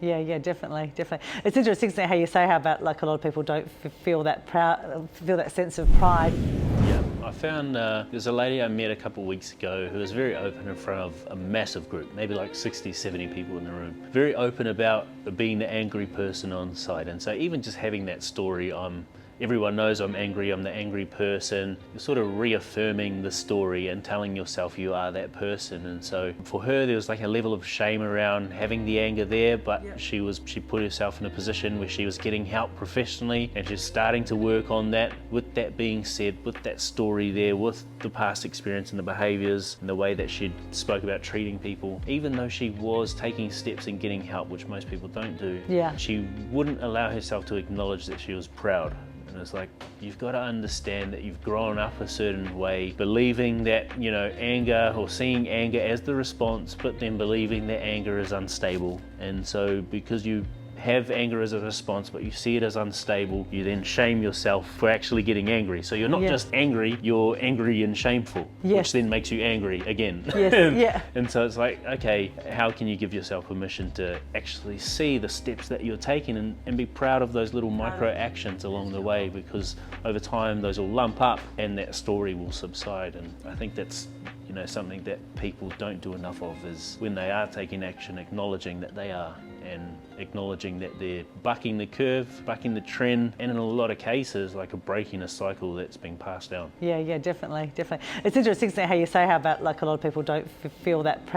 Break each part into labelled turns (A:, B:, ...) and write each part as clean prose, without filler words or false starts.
A: Yeah, definitely. It's interesting how you say how about like a lot of people don't feel that feel that sense of pride.
B: Yeah, I found there's a lady I met a couple of weeks ago who was very open in front of a massive group, maybe like 60, 70 people in the room. Very open about being the angry person on site. And so even just having that story, everyone knows I'm angry, I'm the angry person. You're sort of reaffirming the story and telling yourself you are that person. And so for her, there was like a level of shame around having the anger there, but she put herself in a position where she was getting help professionally and she's starting to work on that. With that being said, with that story there, with the past experience and the behaviors and the way that she spoke about treating people, even though she was taking steps and getting help, which most people don't do, she wouldn't allow herself to acknowledge that she was proud. And it's like, you've got to understand that you've grown up a certain way, believing that, anger or seeing anger as the response, but then believing that anger is unstable. And so because you have anger as a response, but you see it as unstable, you then shame yourself for actually getting angry. So you're not just angry, you're angry and shameful, which then makes you angry again. And so it's like, okay, how can you give yourself permission to actually see the steps that you're taking and be proud of those little micro actions along the way, because over time those will lump up and that story will subside. And I think that's something that people don't do enough of, is when they are taking action, acknowledging that they are, and acknowledging that they're bucking the curve, bucking the trend, and in a lot of cases, like breaking a cycle that's been passed down.
A: Yeah, definitely. It's interesting how you say how about like a lot of people don't feel that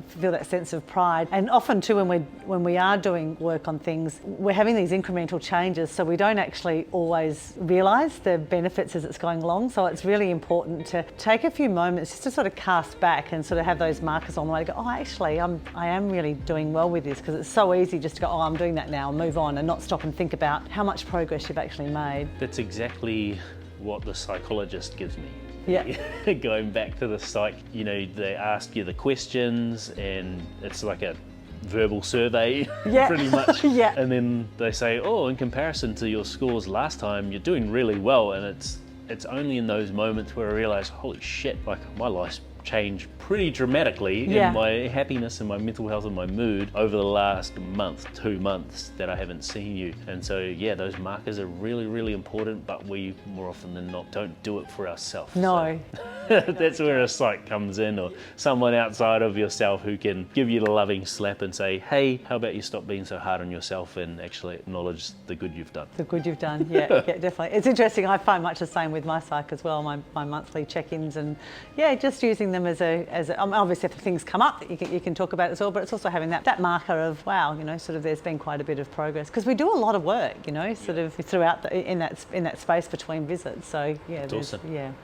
A: feel that sense of pride, and often too when we are doing work on things, we're having these incremental changes, so we don't actually always realise the benefits as it's going along. So it's really important to take a few moments just to sort of cast back and sort of have those markers on the way to go, oh, actually, I am really doing well with this, because it's so easy just to go, oh, I'm doing that now, and move on, and not stop and think about how much progress you've actually made.
B: That's exactly what the psychologist gives me.
A: Yeah.
B: Going back to the psych, they ask you the questions, and it's like a verbal survey, pretty much. And then they say, oh, in comparison to your scores last time, you're doing really well. And it's only in those moments where I realize, holy shit, like my life's changed pretty dramatically in my happiness and my mental health and my mood over the last month, 2 months that I haven't seen you. And so those markers are really, really important, but we more often than not don't do it for ourselves.
A: No.
B: So that's where a psych comes in, or someone outside of yourself who can give you the loving slap and say, hey, how about you stop being so hard on yourself and actually acknowledge the good you've done.
A: The good you've done, yeah, definitely. It's interesting, I find much the same with my psych as well, my monthly check-ins, and just using them as obviously if things come up that you can talk about as well, but it's also having that marker of, wow, sort of there's been quite a bit of progress, because we do a lot of work, sort of throughout in that space between visits. So
B: it's awesome.